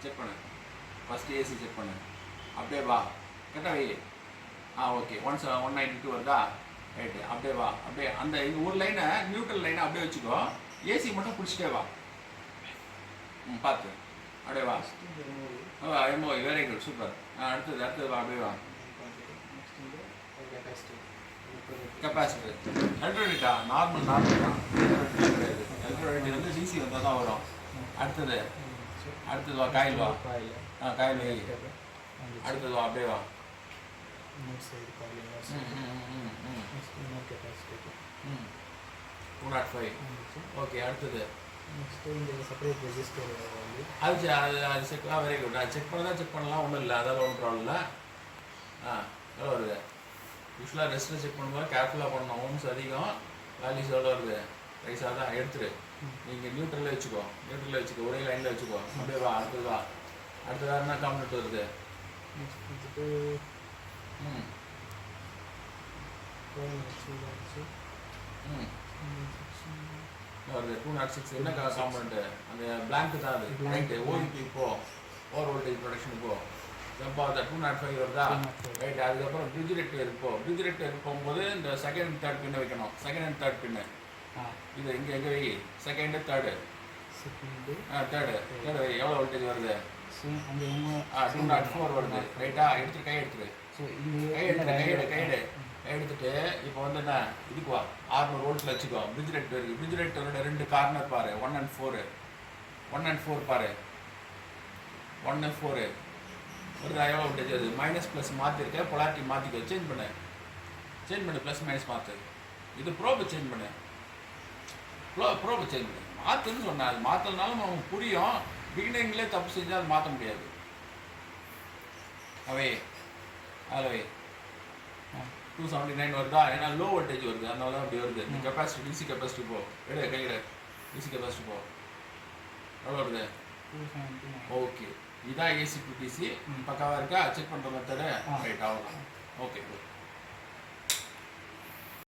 Check பண்ணு. First AC check பண்ணு. அப்படியே வா. கரெக்டாக வை. ஓகே. 192 வருதா? ரைட்டு. அப்படியே வா. அப்படியே அந்த ஒரு லைனை நியூட்ரல் லைனை அப்படியே வச்சுக்கோ. ஏசி மட்டும் பிடிச்சிட்டே வா. பார்த்து அப்படியே வா. MO very good, super. அடுத்தது வா. அப்படியே வா. கெப்பாசிட்டர் எலக்ட்ரோலைட்டா? நார்மல் தான். கிடையாது. எலக்ட்ரோலைட் வந்து டிசி வந்தால் தான் வரும். அடுத்தது வா. காயில் வா. காயில் வை. அடுத்தது வா. அப்படியே வா. ஓகே. அடுத்தது அது செக் வெரி குட். அது செக் பண்ணலாம் ஒன்றும் இல்லை, அதெல்லாம் ஒன்றும் ப்ராப்ளம் இல்லை. எவ்வளோ வருது? யூஸ்வலாக ரெஸ்ட்டில் செக் பண்ணும்போது கேர்ஃபுல்லாக பண்ணணும். ஓம்ஸ் அதிகம், வேல்யூஸ் எவ்வளோ வருது? ரைஸாக தான் எடுத்துரு. நீங்கள் நியூட்ரலில் வச்சுக்கோ. ஒரே லைனில் வச்சுக்கோ. அப்படியே வா. அடுத்தது வா. அடுத்தது வேறு என்ன காம்பனண்ட் வருது? வருது 206. என்ன காம்பனண்ட்டு? அந்த பிளாங்க் தான் அது. ரைட்டு. ஓடிபி போ. ஓவர் வோல்டேஜ் ப்ரொடக்ஷன் போ. ஜம்ப் ஆகுதா? 205 வருதா? ரைட்டு. அதுக்கப்புறம் பிரிட்ஜ் ரெக்டிஃபையர் போகும்போது இந்த செகண்ட் அண்ட் தேர்ட் பின்னை வைக்கணும். செகண்ட் அண்ட் தேர்ட் பின்னு இது எங்கே வை? Second third. தேர்டு வை. எவ்வளோ வோல்டேஜ் வருது? 204 வருது. ரைட்டா? கை எடுத்துட்டு இப்போ வந்து என்ன இதுக்கு வா. 600 வோல்ட்டில் வச்சுக்கோ. பிரிட்ஜ் ரெக்டிஃபையரோட 2 கார்னர் பாரு. 1 and 4 பாரு. 1 and 4 வருதா? எவ்வளோ வோல்டேஜ் அது? மைனஸ் ப்ளஸ் மாற்றிருக்க. பொலாரிட்டி மாற்றிக்க. சேஞ்ச் பண்ணு. ப்ளஸ் மைனஸ் மாற்று. இது ப்ரோபை சேஞ்ச் பண்ணு. மாற்றுன்னு சொன்னேன். அது மாற்றனாலும் அவங்களுக்கு புரியும். பிகினிங்லேயே தப்பு செஞ்சால் அது மாற்ற முடியாது. அதில் 279 வருதா? ஏன்னா லோ வோல்டேஜ் வருது, அதனால தான் அப்படி வருது. கெப்பாசிட்டி டிசி கெப்பாசிட்டி போ. கையில் டிசி கெப்பாசிட்டி போ. எவ்வளோ வருது? ஓகே. இதான் ஏசி டு டிசி. பக்காவாக இருக்கா? செக் பண்ணுற மெத்தடு. ரைட். அவ்வளோதான். ஓகே.